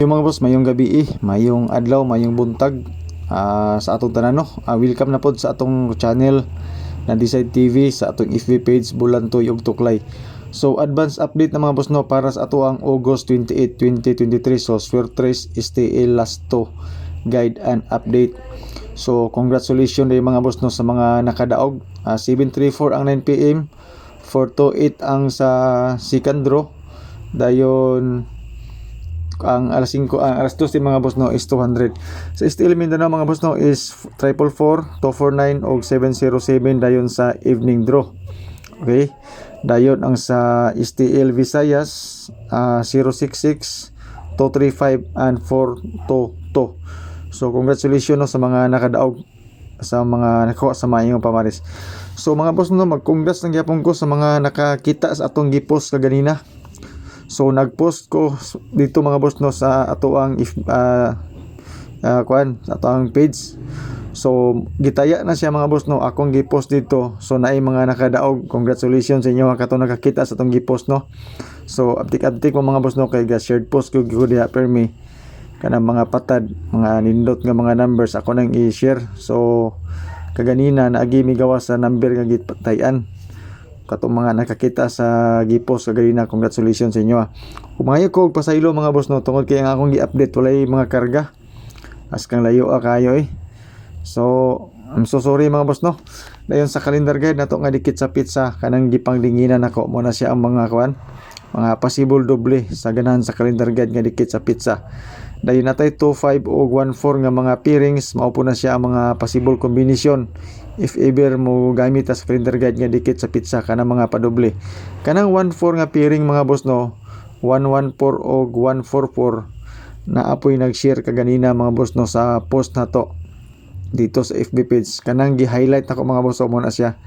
Yung mga boss, mayong gabi mayong adlaw, mayong buntag sa atong tanan no. Welcome na pod sa atong channel na Decide TV sa atong FB page Bulantoy ug Tuklay. So advance update na mga boss no para sa ato ang August 28, 2023. So Swertres STL last 2 guide and update. So congratulations day mga boss no sa mga nakadaog. 7:34 ang 9 PM, 4:08 ang sa second draw. Dayon ang alas 5 ang alas 2 mga boss no is 200. Sa STL Mindanao mga boss no is 444, 249 og 707 dayon sa evening draw. Okay? Dayon ang sa STL Visayas 066, 235 and 422. So congratulations no sa mga nakadaog, sa mga nakuha sa mayong pamaris. So mga boss no, mag-congrats lang gyapon ko sa mga nakakita sa atong gipost kaganina. So nagpost ko dito mga boss no sa ato ang sa ato ang page. So gitaya na siya mga boss no, akong gipost dito. So naay mga nakadaog, congratulations sa inyo kato nakakita sa atong gipost no. So update mo mga boss no kay shared post ko gyud diha permi kanang mga patad, mga nindot nga mga numbers ako nang i-share. So kaganina naagi mi gawas sa number nga gitayan katong mga nakakita sa gipost kaganina. Congratulations sa inyo Umayo ko pasaylo mga boss no tungod kay ang akong gi-update walay mga karga as kang layo kayo So I'm so sorry mga boss no. Dayon sa calendar guide nato nga dikit sa pizza kanang gipanglinginan nako mo na siya ang mga mga possible doble sa ganahan sa calendar guide nga dikit sa pizza. Dayon natay 25 o 14 nga mga pairings, mao po na siya ang mga possible combination if ever mo gamit sa calendar guide nga dikit sa pizza kanang mga padoble. Kanang 14 nga pairing mga boss no, 114 o 144 na apoy nag-share kaganina mga boss no sa post na to dito sa FB page. Kanang gi-highlight nako mga boss mo na siya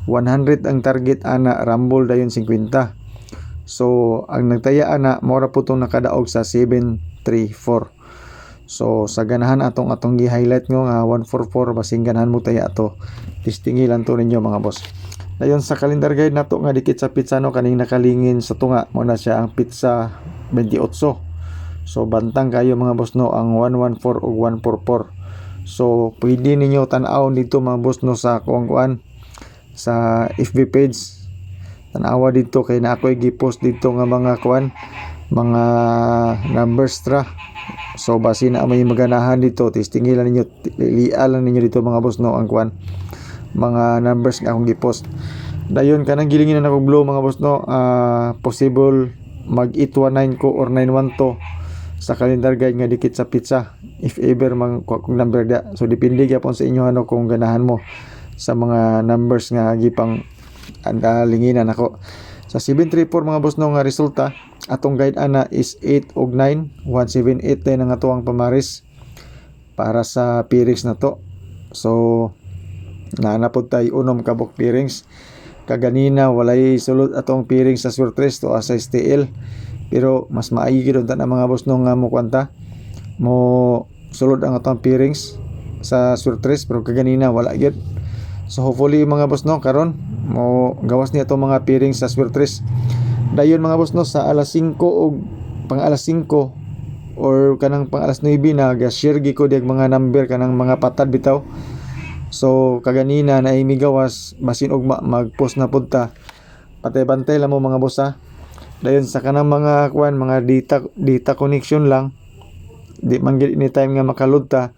100 ang target ana, rumble dayon 50. So ang nagtaya ana mora po tong nakadaog sa 734. So sa ganahan atong gi-highlight ngo nga 144 basing ganahan mo taya ato. Listingi lang to ninyo mga boss. Dayon sa calendar guide nato nga dikit sa pizza no kaning nakalingin sa tunga mo na siya ang pizza 28. So bantang kayo mga boss no ang 114 ug 144. So pwede ninyo tan-aw dito mga boss no sa kuan sa FB page. Tan-awa dito kay na ako'y gi-post dito nga mga mga numbers tra. So basi na may maganahan dito, testingin lang ninyo, lialan ninyo dito mga boss no ang mga numbers nga akong gi-post. Dayon kanang gilingin na ako blow mga boss no, possible mag 819 ko or 912 sa calendar guide nga dikit sa pizza if ever mang kung number da. So depende gyapon sa inyo ano kung ganahan mo sa mga numbers nga gipang linginan ako. Sa 734 mga boss no nga resulta atong guide ana is 8 og 9, 178 din ang atuang pamaris para sa pairings na to. So naanapod tayo unom kabok pairings kaganina, walay sulod atong pairings sa Swertres to sa STL, pero mas maayig gid na mga boss no nga mo kwanta mo sulod ang atong pairings sa Swertres pero kaganina wala gyud. So hopefully mga boss no karon mo gawas ni atong mga pairings sa Swertres. Dayon mga boss no sa alas 5 o pang alas 5 or kanang pang alas 9 na ga-share gi ko diag mga number kanang mga patad bitaw. So kaganina na imigawas basin og mag-post na pud ta. Patay-bantay lang mo mga boss Dayon sa kanang mga mga data connection lang di man gid ni time nga makalud ta,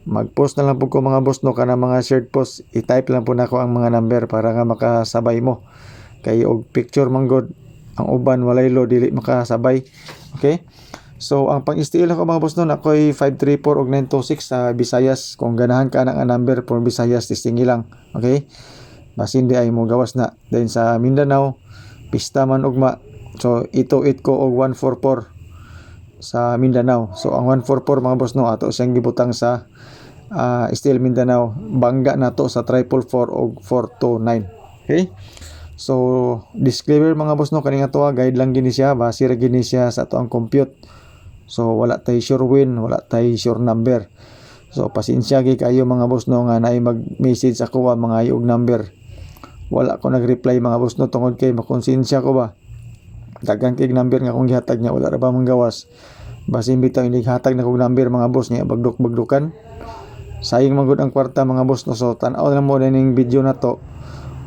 mag-post na lang po ko mga boss no kanang mga shared post, i-type lang po nako ang mga number para nga makasabay mo kay og picture man god ang uban walay lo dili makasabay. Okay, so ang pang STL ako mga boss no ako'y 534 og 926 sa Visayas. Kung ganahan ka ng number for Visayas, testingi lang. Okay, basin di ay mo gawas na. Then sa Mindanao pista man ugma, so 808 ko og 144 sa Mindanao. So ang 144 mga boss no ato siyang gibutang sa STL Mindanao, bangga na to sa 444 og 429. Okay, so disclaimer mga boss no kaning ato guide lang gini siya, base ra gini siya sa ato ang compute. So wala tay sure win, wala tay sure number. So pasensya gyud kayo mga boss no nga naay mag-message ako mga ayog number. Wala ko nag-reply mga boss no tungod kay makonsensya ko ba. Daghang kay number nga akong gihatag niya wala ra ba mong gawas. Basin bitaw hindi hatag na kog number mga boss niya bagdok-bagdukan. Sayang man gud ang kwarta mga boss no. So tan-aw na mo ning video na to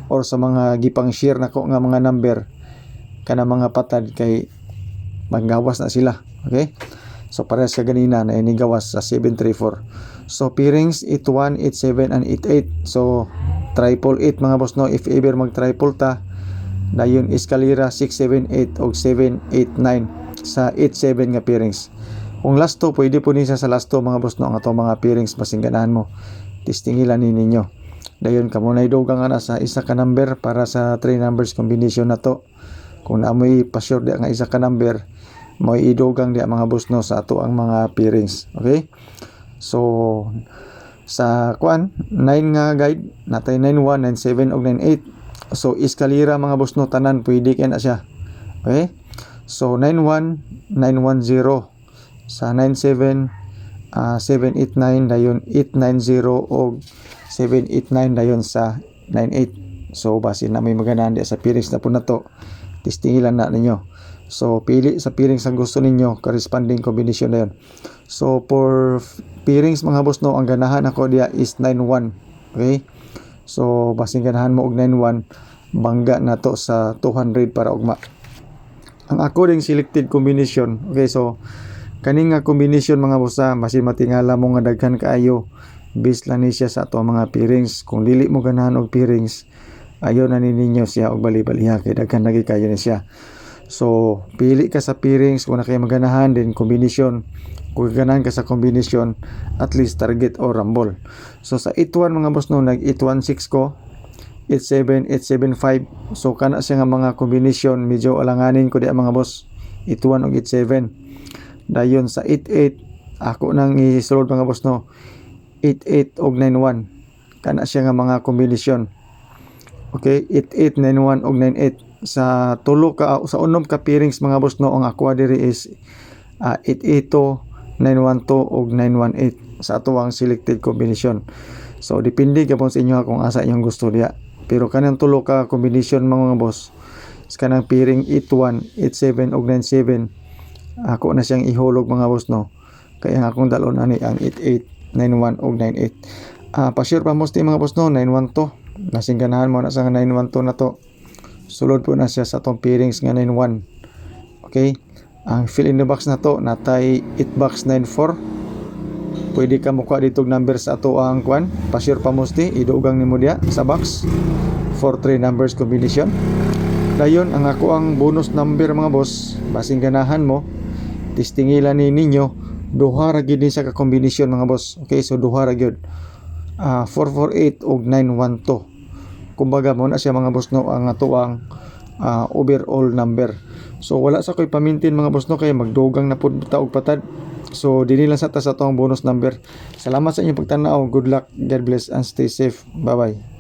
or sa mga gipang share nako nga mga number kana mga patad kay maggawas na sila. Okay? So parehas ka ganina na inigawas sa 734. So pairings 81, 87 and 88. So triple 8 mga boss no, if ever mag triple ta dayon eskalera 678 og 789 sa 87 nga pairings. Kung last to pwede po ni sa last to mga boss no ang atong mga pairings basing ganahan mo. Tistingilan ni ninyo. Dayon kamo na idugang ana sa isa ka number para sa 3 numbers combination na to. Kung naamoy pa-sure di nga isa ka number mo idugang di mga boss no sa ato ang mga pairings. Okay? So sa 9 nga guide natay 91, 97 ug 98. So eskalera mga boss no tanan pwede kay na siya. Okay? So 91, 910 sa 97 789 dayon 890 og 789 dayon sa 98. So base na may maganahan di sa pairings na po na to. Tistingilan na ninyo. So pili sa pairings ang gusto ninyo, corresponding combination na yun. So for pairings mga boss no, ang ganahan ako diya is 91. Okay? So basing ganahan mo og 91, bangga na to sa 200 para ugma. Ang ako ding selected combination. Okay, so kaning nga combination mga boss masin matingala mo nga daghan kaayo. Base lang ni siya sa ato mga pairings. Kung dili mo ganahan og pairings, ayo na ninyo siya og bali-baliha kay daghan lagi kayo ni siya. So, pili ka sa pairings kung na kayo maganahan din combination. Kung ganahan ka sa combination, at least target or rumble. So, sa 81 mga boss no, nag-816 ko, 87, 875. So, kana siya nga mga combination, medyo alanganin ko di mga boss. 81 o 87. Dayon sa 88, ako nang isulod mga boss no, 88 og 91. Kana siya nga mga combination. Okay, 88, 91 og 98. Sa tulo ka sa unom ka pairings mga boss no, ang aqua diri is 882, 912 og 918 sa ato ang selected combination. So depende gyapon sa inyo kung asa inyong gusto diya. Pero kanang tulo ka combination mga boss, kanang pairing 81, 87 og 97, ako na siyang ihulog mga boss no. Kaya nga akong dalon ani ang 88, 91 og 98. Pa-share pa mo mga boss no, 912. Nasing ganahan mo na sa 912 na to. Sulod po na siya sa atong pairings nga 91. Okay? Ang fill in the box na to natay 8 box 94. Pwede ka mo kuha dito number sa ato ang kwan. Pa-share pa mo idugang nimo diya sa box for 3 numbers combination. Dayon ang ako ang bonus number mga boss, basing ganahan mo, tistingilan ni ninyo duha ra gyud sa ka combination mga boss. Okay, so duha ra gyud. 448 og 912. Kumbaga mo na siya mga boss no ang ato ang overall number. So wala sa koy pamintin mga boss no kay magdugang na pud ta og patad. So dinhi lang sa ta sa atong bonus number. Salamat sa inyong pagtanaw. Good luck, God bless and stay safe. Bye bye.